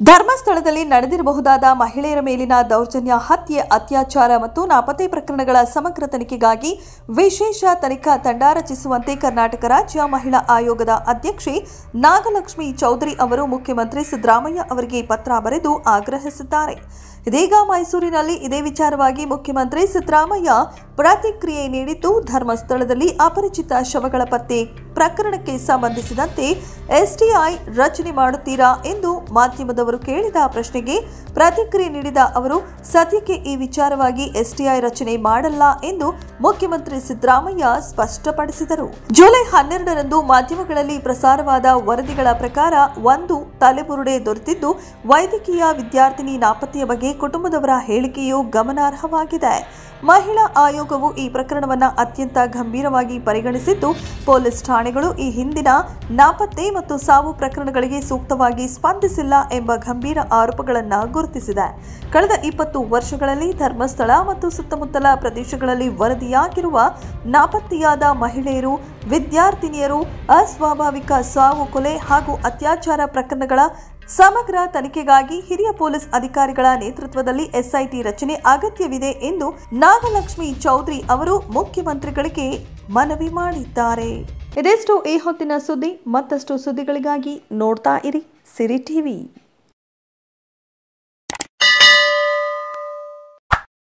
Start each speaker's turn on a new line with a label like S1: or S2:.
S1: ಧರ್ಮಸ್ಥಳದಲ್ಲಿ ನಡೆದಿರಬಹುದಾದ ಮಹಿಳೆಯರ ಮೇಲಿನ ದೌರ್ಜನ್ಯ, ಹತ್ಯೆ, ಅತ್ಯಾಚಾರ ಮತ್ತು ನಾಪತ್ತೆ ಪ್ರಕರಣಗಳ ಸಮಗ್ರ ತನಿಖೆಗಾಗಿ ವಿಶೇಷ ತನಿಖಾ ತಂಡ ರಚಿಸುವಂತೆ ಕರ್ನಾಟಕ ರಾಜ್ಯ ಮಹಿಳಾ ಆಯೋಗದ ಅಧ್ಯಕ್ಷೆ ನಾಗಲಕ್ಷ್ಮಿ ಚೌಧರಿ ಅವರು ಮುಖ್ಯಮಂತ್ರಿ ಸಿದ್ದರಾಮಯ್ಯ ಅವರಿಗೆ ಪತ್ರ ಬರೆದು ಆಗ್ರಹಿಸಿದ್ದಾರೆ. ಇದೀಗ ಮೈಸೂರಿನಲ್ಲಿ ಇದೇ ವಿಚಾರವಾಗಿ ಮುಖ್ಯಮಂತ್ರಿ ಸಿದ್ದರಾಮಯ್ಯ ಪ್ರತಿಕ್ರಿಯೆ ನೀಡಿದ್ದು, ಧರ್ಮಸ್ಥಳದಲ್ಲಿ ಅಪರಿಚಿತ ಶವಗಳ ಪತ್ತೆ ಪ್ರಕರಣಕ್ಕೆ ಸಂಬಂಧಿಸಿದಂತೆ ಎಸ್ಟಿಐ ರಚನೆ ಮಾಡುತ್ತೀರಾ ಎಂದು ಮಾಧ್ಯಮದವರು ಕೇಳಿದ ಪ್ರಶ್ನೆಗೆ ಪ್ರತಿಕ್ರಿಯೆ ನೀಡಿದ ಅವರು, ಸದ್ಯಕ್ಕೆ ಈ ವಿಚಾರವಾಗಿ ಎಸ್ಟಿಐ ರಚನೆ ಮಾಡಲ್ಲ ಎಂದು ಮುಖ್ಯಮಂತ್ರಿ ಸಿದ್ದರಾಮಯ್ಯ ಸ್ಪಷ್ಟಪಡಿಸಿದರು. ಜುಲೈ 12ರಂದು ಮಾಧ್ಯಮಗಳಲ್ಲಿ ಪ್ರಸಾರವಾದ ವರದಿಗಳ ಪ್ರಕಾರ ಒಂದು ತಲೆಬುರುಡೆ ದೊರೆತಿದ್ದು, ವೈದ್ಯಕೀಯ ವಿದ್ಯಾರ್ಥಿನಿ ನಾಪತ್ತೆಯ ಬಗ್ಗೆ ಕುಟುಂಬದವರ ಹೇಳಿಕೆಯು ಗಮನಾರ್ಹವಾಗಿದೆ. ಮಹಿಳಾ ಆಯೋಗವು ಈ ಪ್ರಕರಣವನ್ನು ಅತ್ಯಂತ ಗಂಭೀರವಾಗಿ ಪರಿಗಣಿಸಿದ್ದು, ಪೊಲೀಸ್ ಠಾಣೆಗಳು ಈ ಹಿಂದಿನ ನಾಪತ್ತೆ ಮತ್ತು ಸಾವು ಪ್ರಕರಣಗಳಿಗೆ ಸೂಕ್ತವಾಗಿ ಸ್ಪಂದಿಸಿಲ್ಲ ಎಂಬ ಗಂಭೀರ ಆರೋಪಗಳನ್ನು ಗುರುತಿಸಿದೆ. ಕಳೆದ 20 ವರ್ಷಗಳಲ್ಲಿ ಧರ್ಮಸ್ಥಳ ಮತ್ತು ಸುತ್ತಮುತ್ತಲ ಪ್ರದೇಶಗಳಲ್ಲಿ ವರದಿಯಾಗಿರುವ ನಾಪತ್ತೆಯಾದ ಮಹಿಳೆಯರು, ವಿದ್ಯಾರ್ಥಿನಿಯರು, ಅಸ್ವಾಭಾವಿಕ ಸಾವು, ಕೊಲೆ ಹಾಗೂ ಅತ್ಯಾಚಾರ ಪ್ರಕರಣಗಳ ಸಮಗ್ರ ತನಿಖೆಗಾಗಿ ಹಿರಿಯ ಪೊಲೀಸ್ ಅಧಿಕಾರಿಗಳ ನೇತೃತ್ವದಲ್ಲಿ ಎಸ್ಐಟಿ ರಚನೆ ಅಗತ್ಯವಿದೆ ಎಂದು ನಾಗಲಕ್ಷ್ಮಿ ಚೌಧರಿ ಅವರು ಮುಖ್ಯಮಂತ್ರಿಗಳಿಗೆ ಮನವಿ ಮಾಡಿದ್ದಾರೆ. ಇದೆಷ್ಟು ಈ ಹೊತ್ತಿನ ಸುದ್ದಿ. ಮತ್ತಷ್ಟು ಸುದ್ದಿಗಳಿಗಾಗಿ ನೋಡ್ತಾ ಇರಿ ಸಿರಿ ಟಿವಿ.